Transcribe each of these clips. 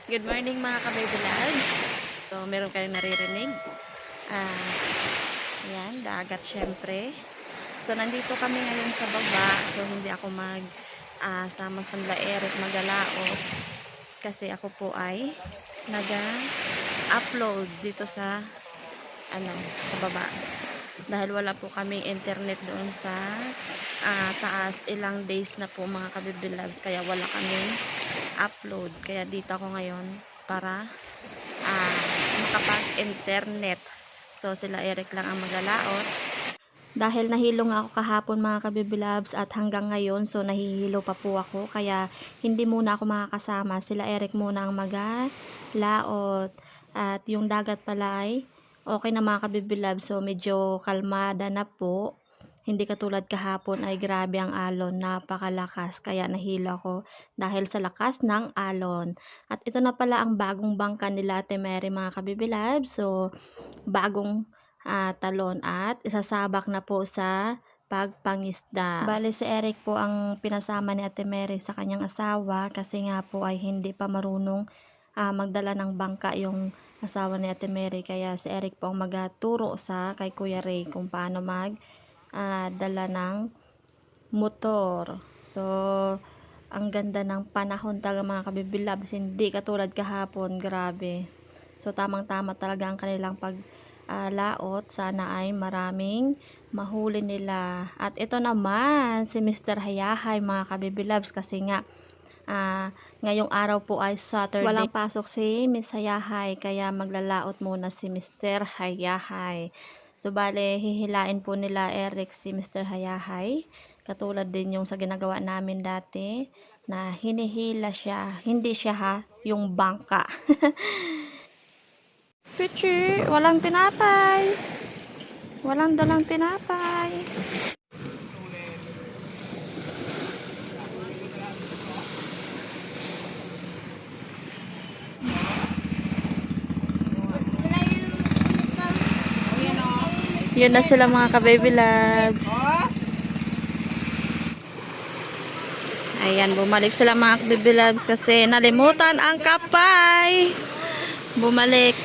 Good morning mga ka-baby loves. So, meron kayong naririnig. Ayan, dagat syempre. So, nandito kami ngayon sa baba. So, hindi ako sama kanila Eric magalaot. Kasi ako po ay nag-upload dito sa baba. Dahil wala po kaming internet doon sa taas. Ilang days na po mga ka-baby loves. Kaya wala kaming upload. Kaya dito ako ngayon para makapag-internet. So, sila Eric lang ang magalaot. Dahil nahilo nga ako kahapon mga kabibilabs at hanggang ngayon, so nahihilo pa po ako. Kaya hindi muna ako makakasama. Sila Eric muna ang magalaot. At yung dagat pala ay okay na mga kabibilabs. So, medyo kalmada na po. Hindi katulad kahapon ay grabe ang alon, napakalakas. Kaya nahilo ako dahil sa lakas ng alon. At ito na pala ang bagong bangka nila Ate Mary mga kabibilab. So, bagong talon at isasabak na po sa pagpangisda. Bale si Eric po ang pinasama ni Ate Mary sa kanyang asawa kasi nga po ay hindi pa marunong magdala ng bangka yung asawa ni Ate Mary. Kaya si Eric po ang magturo sa kay Kuya Ray kung paano dala ng motor. So, ang ganda ng panahon talaga mga kabibilabs. Hindi katulad kahapon, grabe. So, tamang-tama talaga ang kanilang paglaot. Sana ay maraming mahuli nila. At ito naman, si Mr. Hayahay mga kabibilabs kasi nga, ngayong araw po ay Saturday. Walang pasok si Miss Hayahay, kaya maglalaot muna si Mr. Hayahay. So, bale, hihilain po nila Eric si Mr. Hayahay. Katulad din yung sa ginagawa namin dati, na hinihila siya. Hindi siya yung bangka. Pichi, walang tinapay. Walang dalang tinapay. Yun na sila mga ka-baby loves. Ayan, bumalik sila mga ka-baby loves kasi nalimutan ang kapay. Bumalik.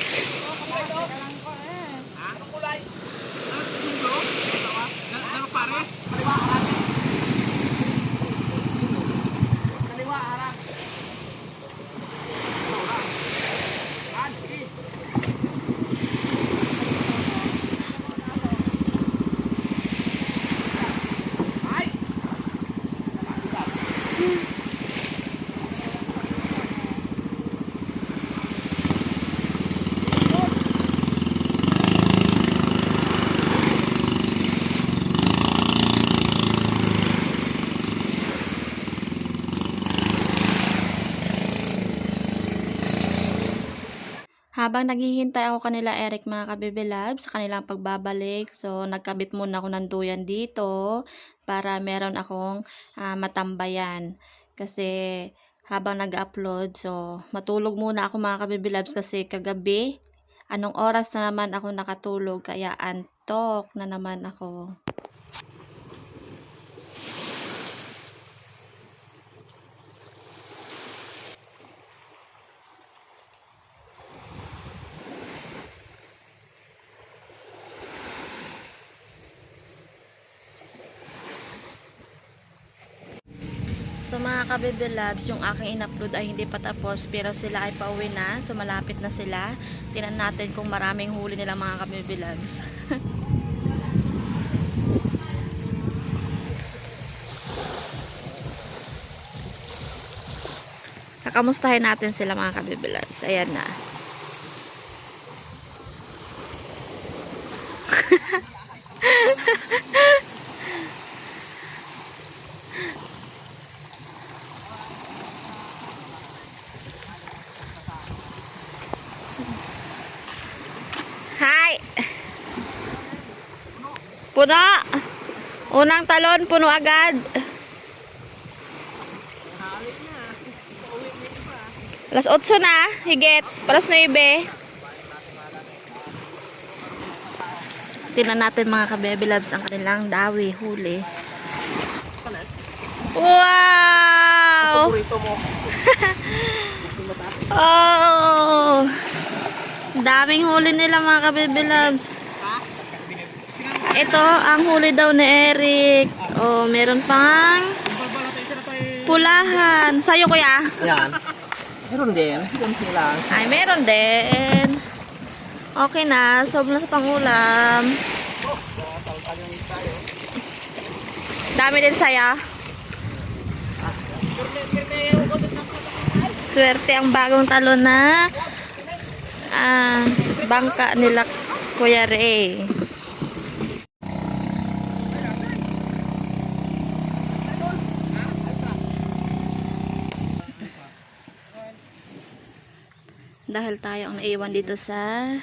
Habang naghihintay ako kanila Eric mga ka-baby loves sa kanilang pagbabalik, so nagkabit muna ako ng duyan dito para meron akong matambayan. Kasi habang nag-upload, so matulog muna ako mga ka-baby loves kasi kagabi, anong oras na naman ako nakatulog kaya antok na naman ako. So mga ka-baby loves, yung aking in-upload ay hindi pa tapos pero sila ay pauwi na. So malapit na sila. Tingnan natin kung maraming huli nila mga ka-baby loves. Kakamustahin natin sila mga ka-baby loves. Ayan na. Hi! Puno! Unang talon, puno agad. Alas 8 na, higit. Alas 9. Tingnan natin mga ka-baby loves ang kanilang dawi, huli. Wow! Paborito mo. Oh! Daming huli nila mga kababy loves. Ito ang huli daw ni Eric. Oh, meron pang pulahan. Sa'yo kuya? Yan. Meron din. Kunti lang. Ay, meron din. Okay na. Sobrang sa pangulam. Dami din saya. Swerte ang bagong talon na bangka nila Kuya Ray. Dahil tayo ang naiwan dito sa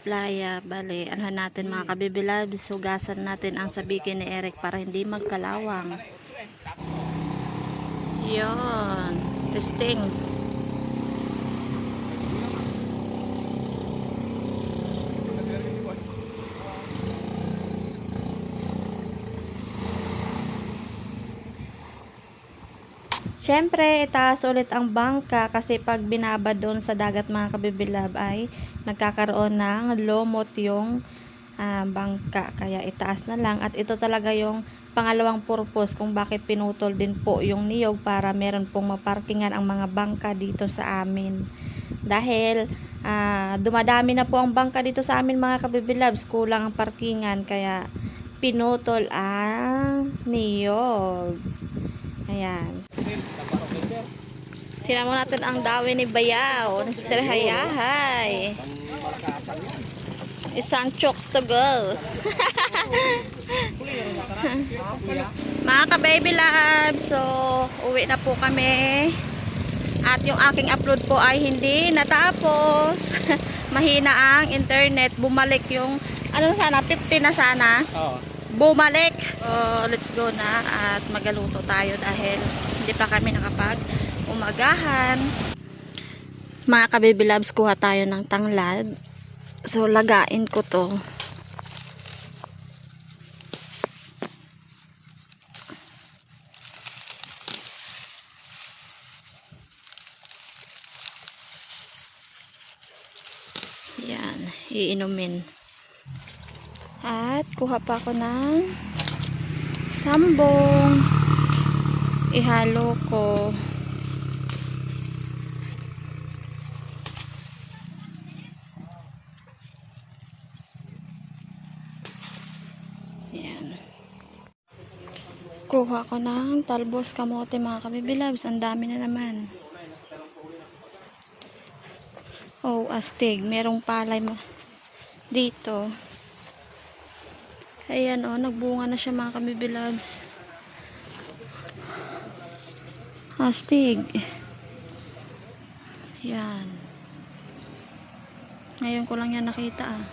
playa, bale, anuhan natin mga kabibilabs, hugasan natin ang sabikin ni Eric para hindi magkalawang. Yon, testing. Siyempre, itaas ulit ang bangka kasi pag binaba doon sa dagat mga kabibilab ay nagkakaroon ng lumot yung bangka. Kaya itaas na lang at ito talaga yung pangalawang purpose kung bakit pinutol din po yung niyog para meron pong maparkingan ang mga bangka dito sa amin. Dahil dumadami na po ang bangka dito sa amin mga kabibilabs, kulang ang parkingan kaya pinutol ang niyog. Ayan. Tingnan mo natin ang dawi ni Bayaw. Sister Hayahay. Isang chokes to go. Mga ka-baby labs, so uwi na po kami. At yung aking upload po ay hindi natapos. Mahina ang internet. Bumalik yung, ano sana, 50 na sana. Bumalik. So, let's go na at magaluto tayo dahil hindi pa kami nakapag umagahan. Mga ka-baby loves, kuha tayo ng tanglad. So, lagain ko to. Yan, iinumin. At kuha pa ako ng sambong. Ihalo ko. Yan. Kuha ko ng talbos kamote mga kabibilabs. Ang dami na naman. Oh, astig. Merong palay dito. Ayan oh, nagbunga na siya mga kabibilabs. Astig. Yan. Ngayon ko lang yan nakita ah.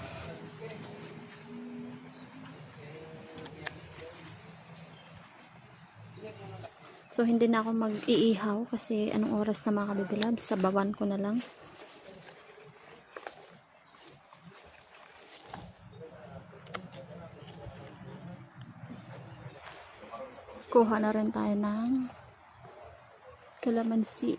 So hindi na ako mag-iihaw kasi anong oras na mga kabibilabs, sabawan ko na lang. Kuha na rin tayo ng kalamansi.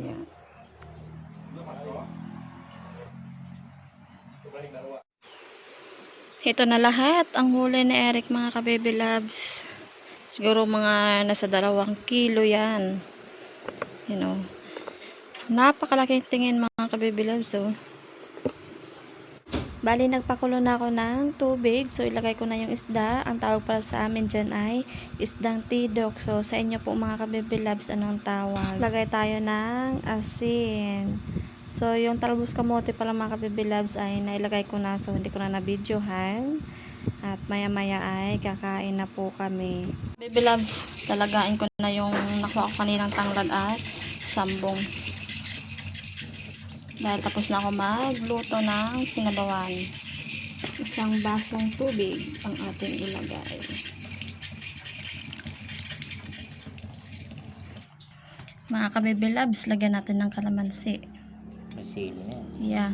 Yan. Ito na lahat ang huli ni Eric mga ka-baby loves. Siguro mga nasa 2 kilo yan. You know. Napakalaking tingin mga ka-baby loves oh. Bali nagpakulo na ako ng tubig. So ilagay ko na yung isda. Ang tawag para sa amin dyan ay isdang tidok. So sa inyo po mga ka-baby loves, anong tawag? Lagay tayo ng asin. So yung talbos kamote pala mga ka-baby loves ay nailagay ko na. So hindi ko na na-videohan. At maya maya ay kakain na po kami. Baby loves, talagain ko na yung nakuha ko kaninang tanglad at sambong. Dahil tapos na ako magluto ng sinabawan. Isang basong tubig ang ating ilagay. Mga ka-baby loves, lagyan natin ng kalamansi. Masili na yan. Yeah.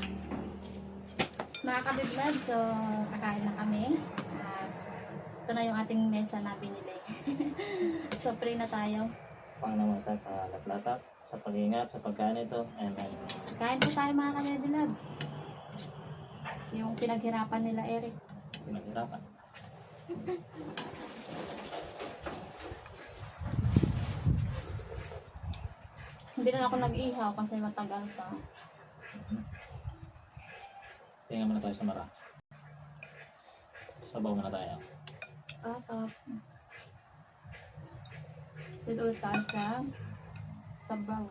Mga kabiblog, so kakain na kami. At ito na yung ating mesa na binili. So pray na tayo. Panginoon sa lahat-lahat, sa pag-ingat, sa pagkain ito. Amen. Kain po tayo mga kabiblog. Yung pinaghirapan nila Eric. Pinaghirapan. Hindi na ako nag-ihaw kasi matagal pa. Tingnan muna tayo sa mara. Sabaw muna tayo. Top. Dito ulit tayo sa sabaw.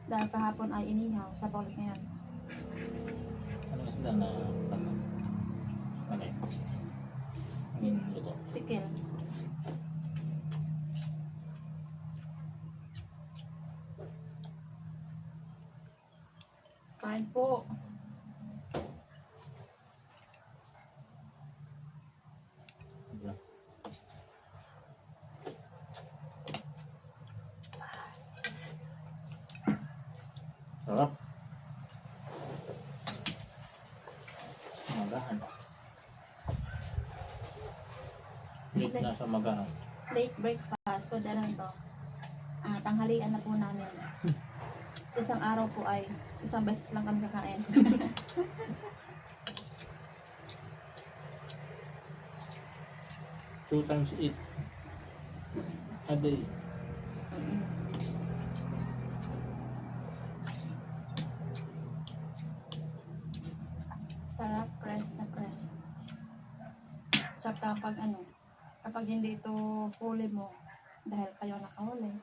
Dahil kahapon ay inihaw. Sabaw ulit ngayon. Ano isda na ano? Ano yun? Ang luto. Sikil. Kain po. Sarap. Magahan. Late na sa magahan. Late breakfast ko dahil to. Tanghalian na po namin. Sa isang araw po ay isang beses lang kami kakain. 2 times eat a day. Sarap, fresh na fresh. Sarap kapag kapag hindi ito huli mo dahil kayo nakahuli.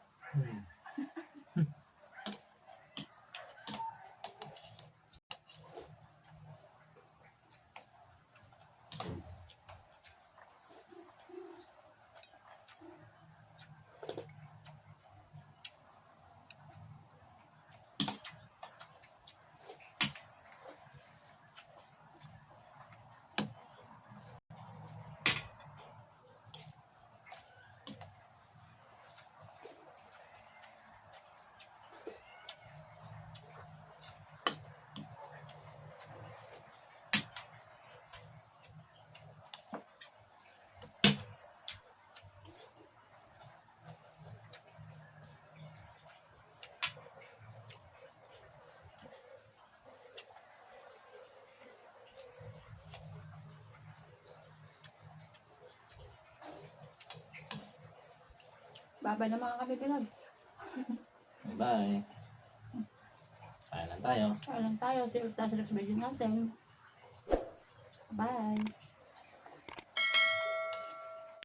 Babay na mga kabibilog. Bye. Kain lang tayo. Kaya lang tayo, silip tayo sa next video natin. Bye!